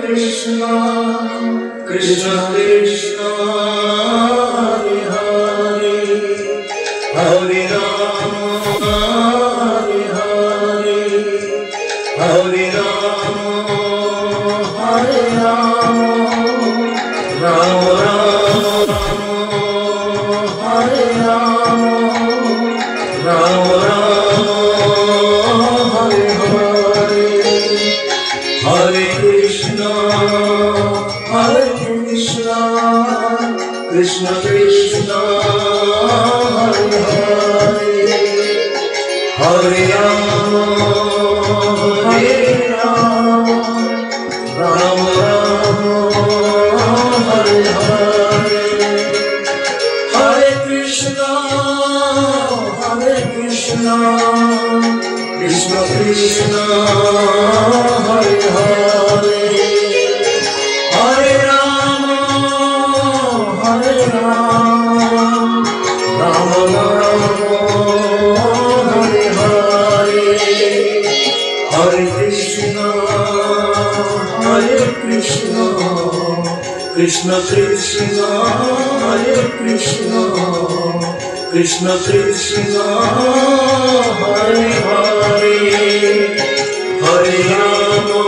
Krishna, Krishna Krishna, Hare Hare, Hare Rama, Hare Hare, Hare Rama, Hare Rama, Rama Rama, Hare Rama, Rama Rama, Hare Hare, Hare Krishna, Krishna Krishna, Hare Hare, Hare Rama, Hare Rama, Rama Rama, Hare Hare, Hare Krishna, Krishna Krishna, Hare Hare, Hare Rama, Hare Rama, Rama Rama, Hare Hare, Hare Krishna, Krishna Krishna, Hare Krishna, Krishna Krishna, Hare Hare, Hare Rama,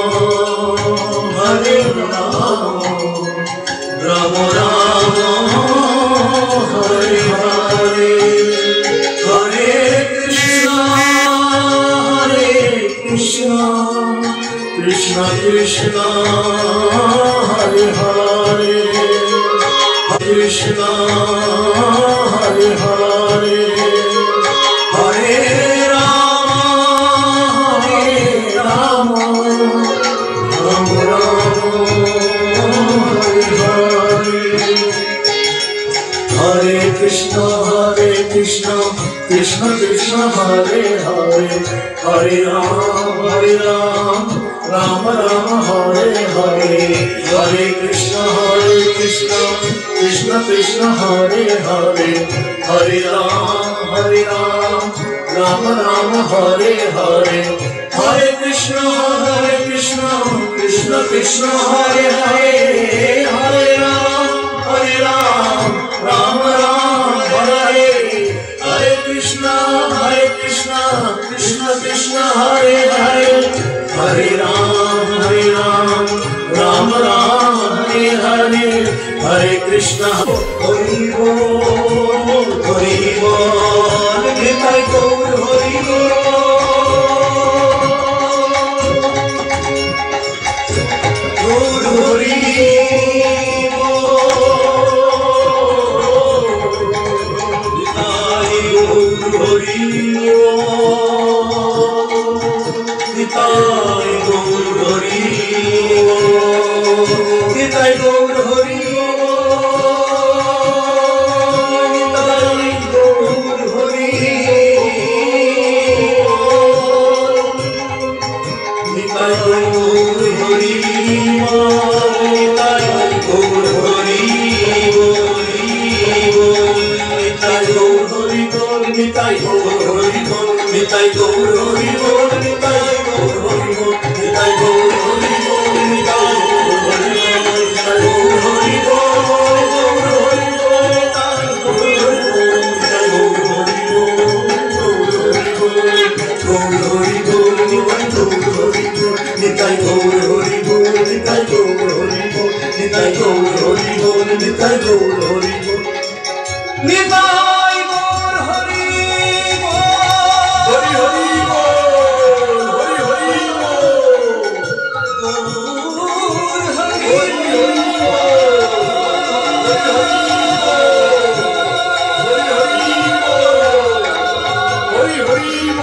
Hare Rama, Rama Rama, Hare Hare, Hare Krishna, Krishna Krishna, Hare Hare, Krishna, Hare Hare, Hare Rama, Rama Rama, Hare Hare, Hare Krishna, Krishna Krishna, Hare Hare, Hare Rama, Rama Rama, Hare Hare, Hare Krishna, Krishna Krishna, Hare Hare, Hare Rama, Rama Rama, Hare Hare, Hare Krishna, Krishna Krishna, Hare Hare, Hare Rama, Rama Rama, Hare Hare, Hare Krishna, Krishna Krishna, Hare Hare, Hare Rama, Rama Rama, Hare Hare, Hare Krishna. Hari Bol, Hari Bol, Nitai Gaur, Hari Bol, Gaur Hari Hari